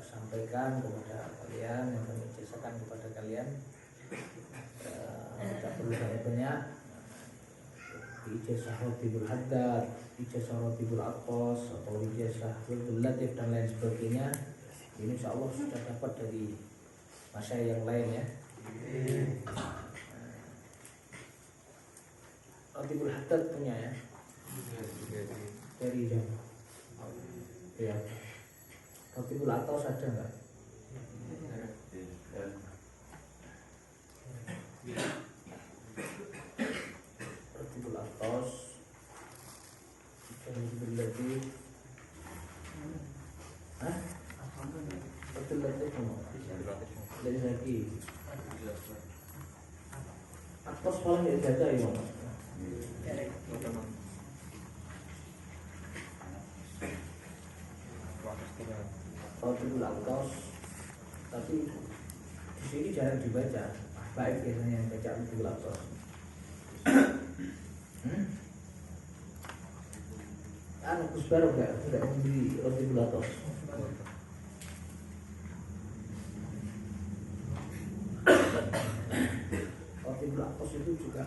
sampaikan kepada kalian, yang kami jasakan kepada kalian. Tidak perlu banyak-banyak. Ijazah Rotibul Haddad, ijazah Rotibul Atos, atau ijazah Wirdul Latif dan lain sebagainya, ini insya Allah sudah dapat dari masyayikh yang lain ya. Rotibul Haddad punya ya. Dari jam. Ya. Rotibul Atos ada nggak? Rotibul Atos, Rotibul Latif, Rotibul Latif dari lagi. Atos paling nggak jaga ya. Rotibul Atos, tapi di sini jarang dibaca. Baik biasanya yang baca Rotibul Atos. Gus Baru nggak membeli Rotibul Atos. Rotibul Atos itu juga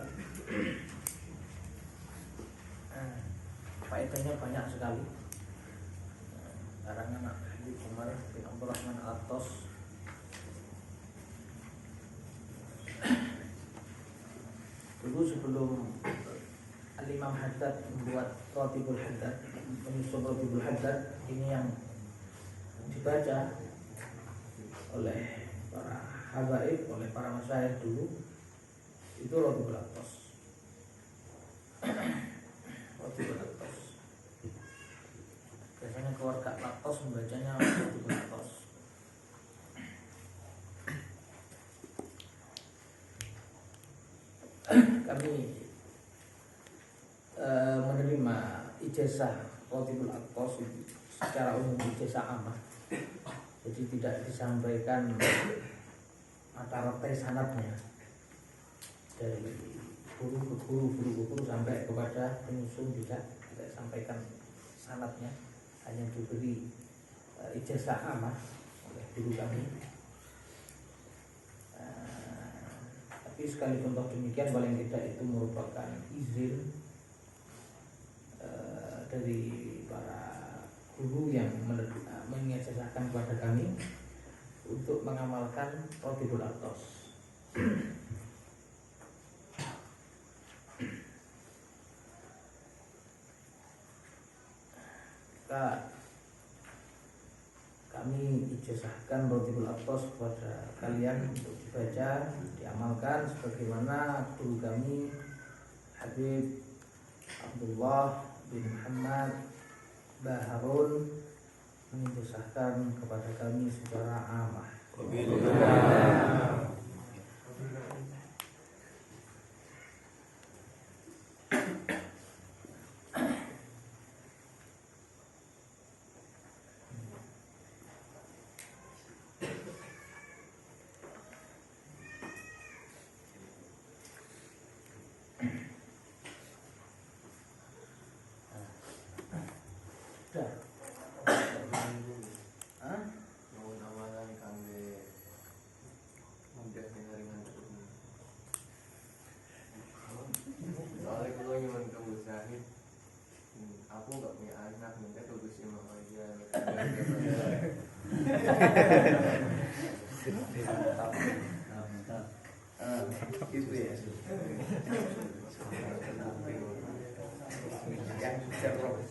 faedahnya banyak sekali. Karangan Habib Umar bin Abdul Rahman Al-Atos. Dulu sebelum Al-Imam Haddad membuat Rotibul Haddad, menyusun Rotibul Haddad, ini yang dibaca oleh para habaib, oleh para masyayikh dulu, itu Rotibul Atos. Rotibul Atos. Biasanya keluarga Atos membacanya Rotibul Atos. Kami menerima ijazah Rotibul Atos secara umum, ijazah ammah. Jadi tidak disampaikan mata rantai sanadnya dari guru ke guru sampai kepada penyusun, tidak sampaikan sanadnya, hanya diberi ijazah ammah oleh guru kami. Tapi sekalipun toh demikian, paling tidak itu merupakan izin dari para guru yang mengijazahkan kepada kami untuk mengamalkan Rotibul Atos. Kami ijazahkan Rotibul Atos kepada kalian untuk dibaca, diamalkan sebagaimana guru kami Habib Abdullah bin Muhammad Baharun mengijazahkan kepada kami secara amah. Aku nggak punya anak, minta tugas sama aja. Gitu ya. Yang terus.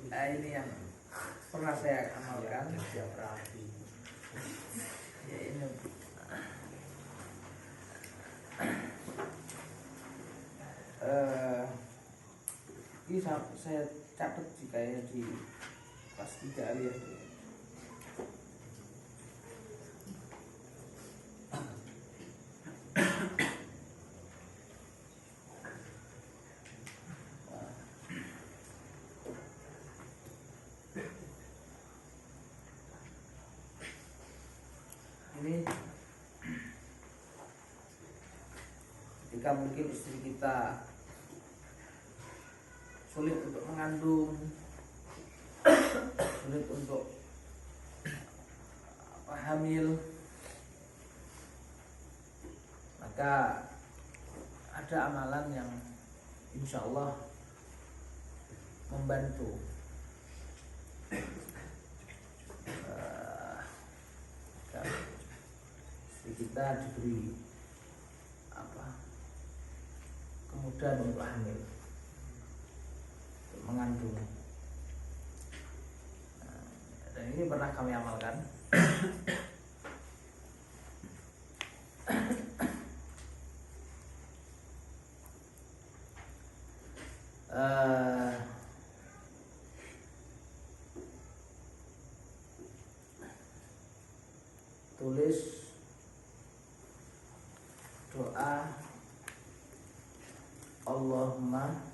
Ini yang pernah saya amalkan setiap rapi. Ya ini. Ini saya catat jika ya di kelas 3 aliyah. Ini ketika mungkin istri kita sulit untuk mengandung, sulit untuk hamil, maka ada amalan yang insya Allah membantu kita diberi kemudahan untuk hamil, untuk mengandung. Dan ini pernah kami amalkan. Tulis doa Allahumma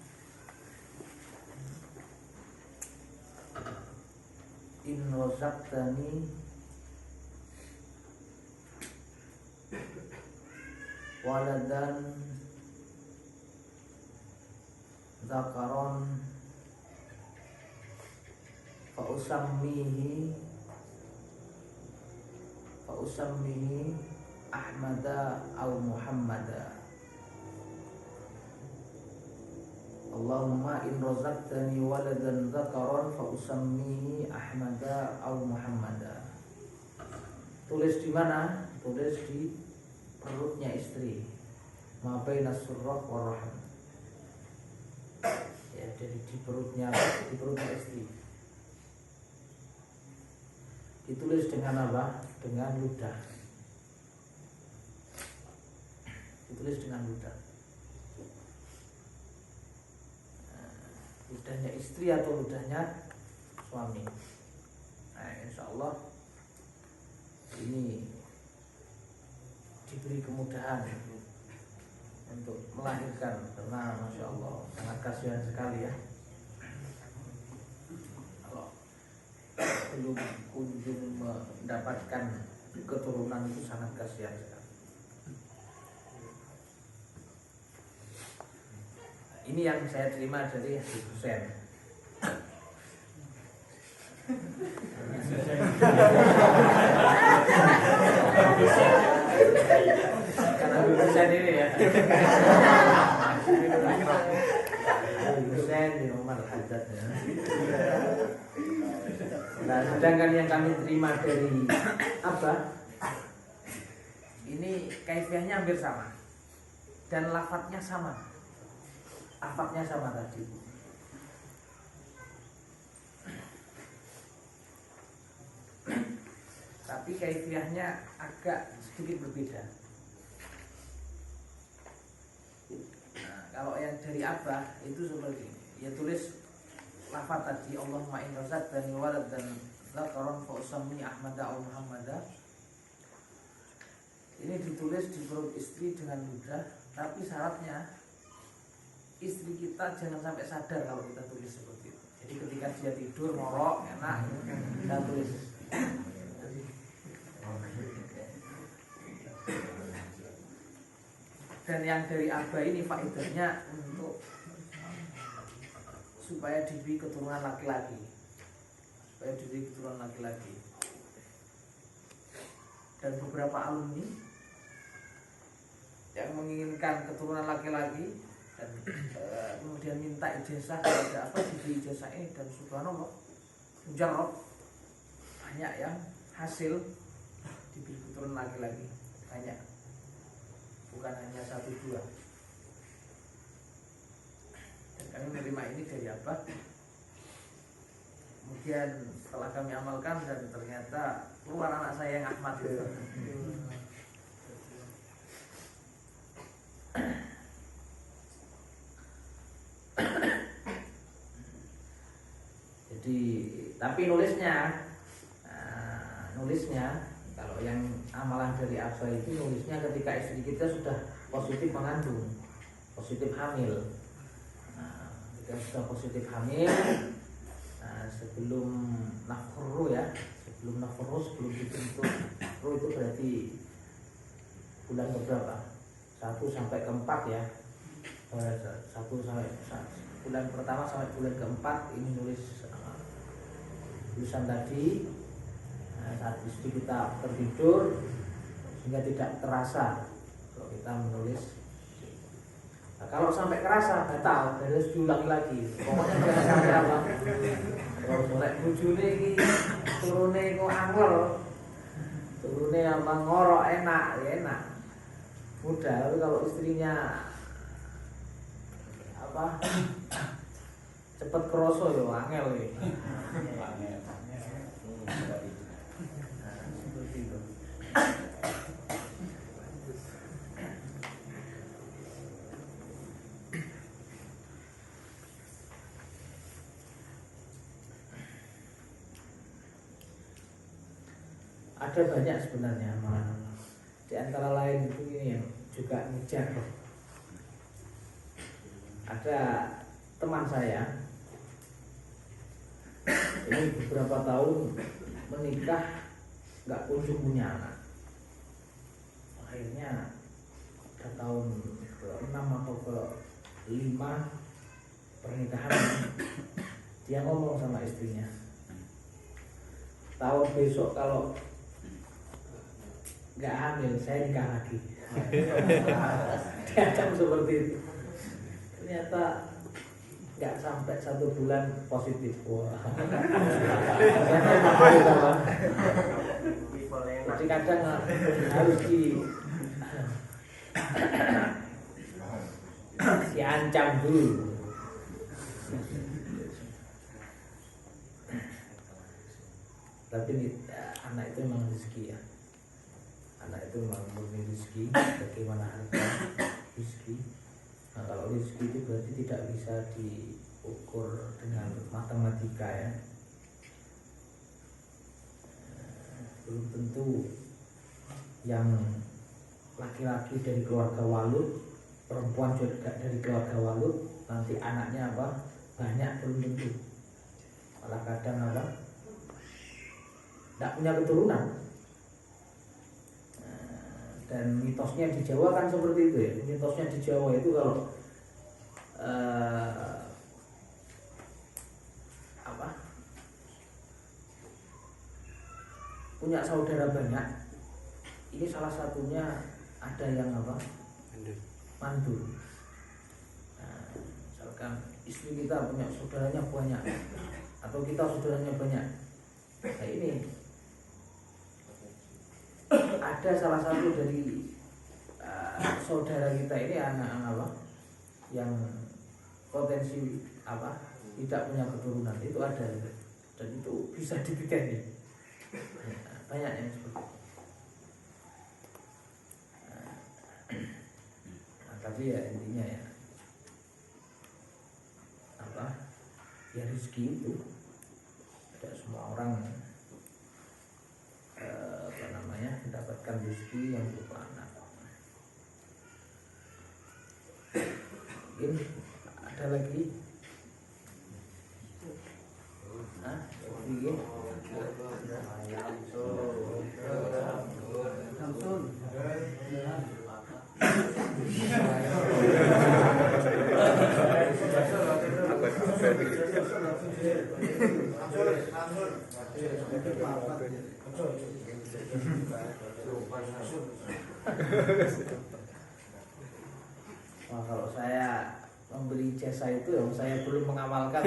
in razaqtani waladan zakaron fa usammihi Ahmada au Muhammada. Allahumma in razaqtani waladan dzakaran fa usammihi Ahmada au Muhammada. Tulis di mana? Tulis di perutnya istri. Ma baina surrah wa rahim. Ya, jadi di perutnya istri. Ditulis dengan apa? Dengan ludah. Ditulis dengan ludah. Ludahnya istri atau ludahnya suami. Nah, insya Allah ini diberi kemudahan untuk melahirkan, karena masya Allah sangat kasihan sekali ya kalau belum kunjung mendapatkan keturunan, itu sangat kasihan sekali. Ini yang saya terima dari Habib Hussein. Karena Habib Hussein ini ya. di nomor hajatnya. Nah, sedangkan yang kami terima dari Abah ini kaifiahnya hampir sama dan lafadznya sama. Lafadznya sama tadi. Tapi kaifiahnya agak sedikit berbeda. Nah, kalau yang dari Abah itu seperti ini. Ya tulis lafaz tadi Allahumma in razaqtani walad dan dzakaran fa usammi Ahmada aw Muhammada. Ini ditulis di perut istri dengan mudah, tapi syaratnya istri kita jangan sampai sadar kalau kita tulis seperti itu. Jadi ketika dia tidur ngorok enak kita tulis. Dan yang dari Abah ini faedahnya untuk supaya diberi keturunan laki-laki, supaya diberi keturunan laki-laki. Dan beberapa alumni yang menginginkan keturunan laki-laki dan kemudian minta ijazah kepada apa diberi ijazah ini, dan subhanallah mujarab banyak yang hasil diberi keturunan laki-laki, banyak, bukan hanya 1-2. Dan kami menerima ini dari Abah. Kemudian setelah kami amalkan dan ternyata keluar anak saya yang Ahmad itu. Jadi tapi nulisnya kalau yang amalan dari Abah itu nulisnya ketika istri kita sudah positif mengandung, positif hamil. Ketika sudah positif hamil, sebelum nafkuru ya, sebelum dibentuk ruh itu berarti bulan keberapa? 1 sampai ke 4 ya. 1 sampai bulan pertama sampai bulan ke-4 ini nulis tulisan tadi. Saat istri kita tertidur sehingga tidak terasa kalau kita menulis. Nah, kalau sampai kerasa batal, harus diulangi lagi. Pokoknya jangan sampai apa. Kalau solek bujune iki turune kok angel. Turune apa ngorok enak, ya enak. Mudah, tapi kalau istrinya apa cepet kroso yo angel ya. Seperti itu. Ada banyak sebenarnya amalan. Di antara lain itu ini yang juga ngejar. Ada teman saya ini beberapa tahun menikah nggak kunjung punya anak. Akhirnya ke tahun ke-6 atau ke-5 pernikahan dia ngomong sama istrinya, tahun besok kalau nggak hamil saya nikah lagi. Diancam seperti itu. Ternyata nggak sampai 1 bulan positif. Wah. Jadi kadang harus diancam dulu. Tapi anak itu memang rezeki ya. Anak itu memang murni rezeki. Bagaimana harga rezeki? Nah, kalau rezeki itu berarti tidak bisa diukur dengan matematika ya. Belum tentu yang laki-laki dari keluarga walut, perempuan juga dari keluarga walut, nanti anaknya apa? Banyak, belum tentu. Malah kadang apa? Tidak punya keturunan. Dan mitosnya di Jawa kan seperti itu ya. Mitosnya di Jawa itu kalau punya saudara banyak, ini salah satunya ada yang apa? Mandur. Nah, misalkan istri kita punya saudaranya banyak, atau kita saudaranya banyak. Nah ini ada salah satu dari saudara kita ini anak apa yang potensi apa tidak punya keturunan, itu ada, dan itu bisa dipikirkan banyak yang seperti itu. Nah, tapi ya intinya ya apa ya, rezeki itu tidak semua orang apa namanya mendapatkan rezeki yang berupa anak. Mungkin ada lagi. Wah, kalau saya memberi jasa itu yang saya belum mengamalkan.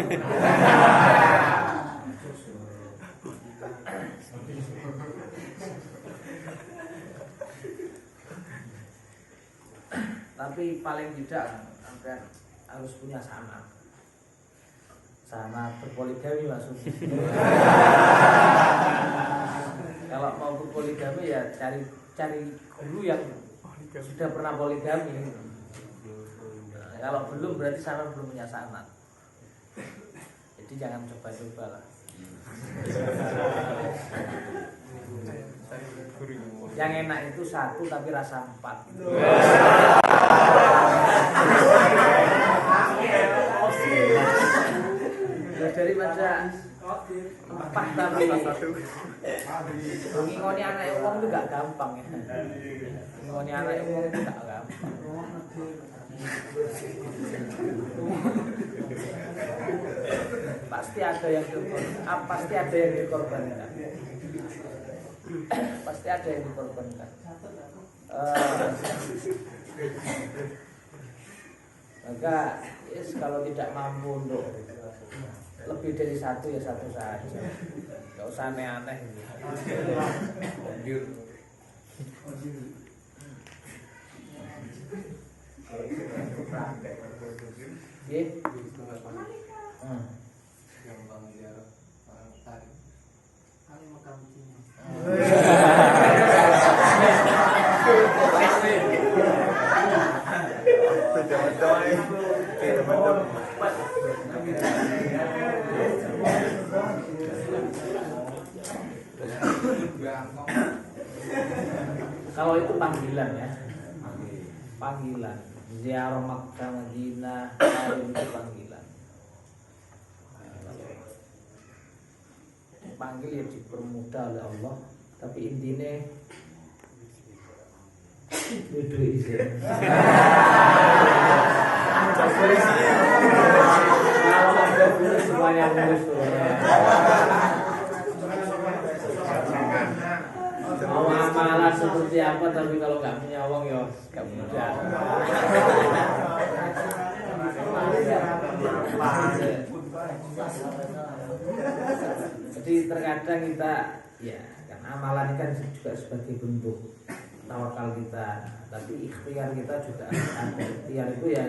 Tapi paling tidak Anda harus punya sanad berpoligami maksudnya. Kalau mau berpoligami ya cari guru yang sudah pernah poligami. Kalau belum berarti sana belum punya sanad. Jadi jangan coba-coba lah. Yang enak itu satu tapi rasa 4. Daripada 4 tapi ngingoni anak wong itu gak gampang ya. Ngingoni anak wong itu gak gampang. Pasti ada yang dikorbankan. Pasti ada yang dikorbankan. Maka kalau tidak mampu untuk lebih dari satu ya satu saja, nggak usah aneh-aneh. Kalau itu panggilan ya, panggilan. Ziarah Makkah Madinah itu panggilan. Panggil ya dipermudah oleh Allah, tapi intinya duduk isi. Kalau ada mulus semuanya mulus. Mau amalan seperti apa tapi kalau nggak punya uang ya nggak mudah. Jadi terkadang kita ya kan amalan kan juga sebagai bentuk tawakal kita, tapi ikhtiar kita juga ada. Ikhtiar itu ya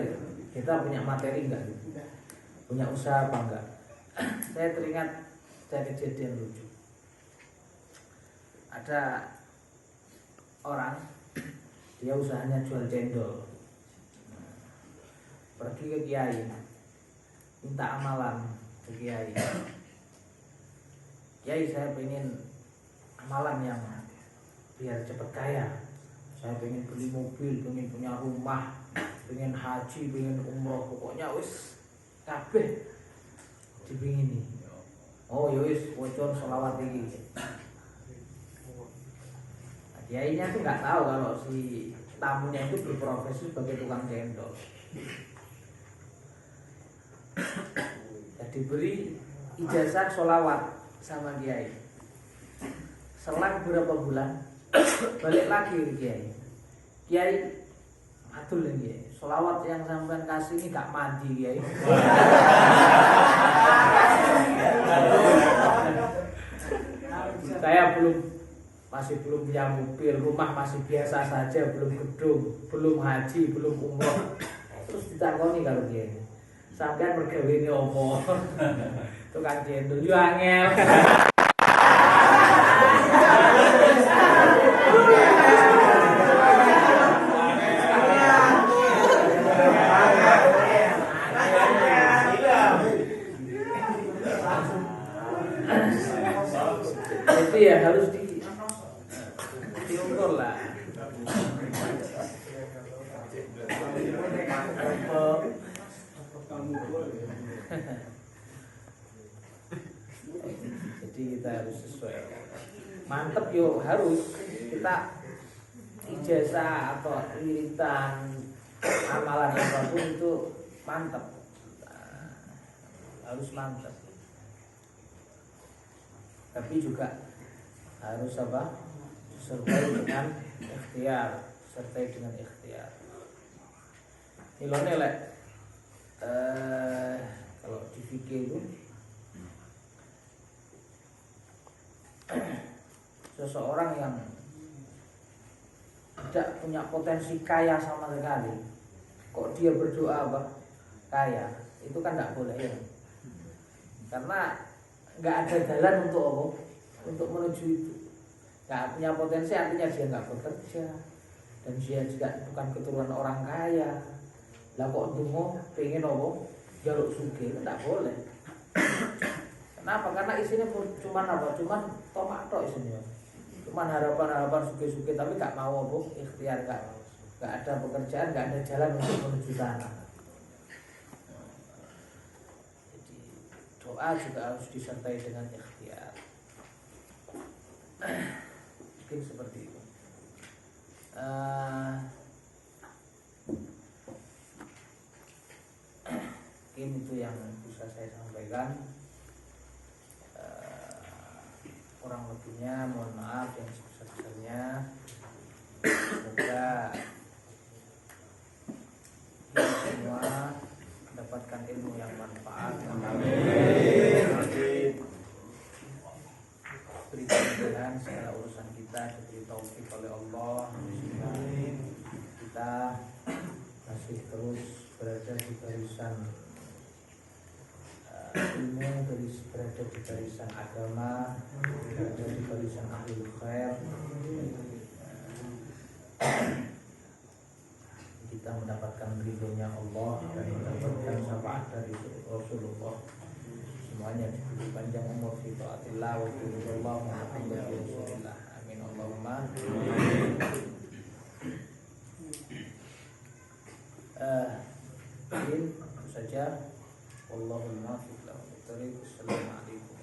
kita punya materi enggak, punya usaha apa enggak. Saya teringat dari kejadian lucu. Ada orang, dia usahanya jual cendol. Pergi ke kiai, minta amalan ke kiai. Kiai, saya pengen amalan yang biar cepat kaya. Saya pengen beli mobil, pengen punya rumah, pengen haji, pengen umroh, pokoknya wis kabeh dipingini. Oh ya wis, wocor sholawat iki. Kiainya tuh nggak tahu kalau si tamunya itu berprofesi sebagai tukang cendol. Jadi beri ijazah sholawat sama kiai. Selang beberapa bulan balik lagi ke kiai. Kiai, Atul lagi. Selawat yang sampean kasih ini gak mandi ya. Saya masih belum punya mobil, rumah masih biasa saja, belum gedung, belum haji, belum umroh. Terus ditakoni karo dia. Sampean mergawe ini opo? Tukang cendol yo angel. Jadi ya harus diukur lah. Jadi kita harus sesuai. Mantep yo harus kita ijazah atau wiritan amalan apapun itu mantep. Harus mantep. Tapi juga harus apa? Disertai dengan ikhtiar, sertai dengan ikhtiar. Ilone lek kalau di fikih itu seseorang yang tidak punya potensi kaya sama sekali, kok dia berdoa apa? Kaya, itu kan tidak boleh ya. Karena nggak ada jalan untuk apa? Untuk menuju itu. Nggak punya potensi artinya dia nggak bekerja dan dia juga bukan keturunan orang kaya. Lah kok dungo pengen apa? Jaluk sugih, nggak boleh. Kenapa? Karena isinya cuman apa? Cuman tomak tok isinya. Cuman harapan-harapan sugih-sugih tapi nggak mau apa? Ikhtiar nggak ada pekerjaan, nggak ada jalan untuk menuju sana. Doa juga harus disertai dengan ikhtiar. Mungkin seperti itu. Mungkin itu yang bisa saya sampaikan. Kurang lebihnya mohon maaf yang sebesar-besarnya. Semoga kita semua mendapatkan ilmu yang manfaat. Beri kemudahan segala urusan kita, diberi taufik oleh Allah. Kita masih terus berada di barisan ilmu, berada di barisan agama, berada di barisan ahlul khair. Kita mendapatkan ridhonya Allah dan mendapatkan syafaat dari Rasulullah. Semuanya diberi panjang umur fi taatillah wa ridhoillah Muhammadin Rasulullah. Amin Allahumma. Mungkin itu saja. Wallahul muwaffiq. Assalamualaikum.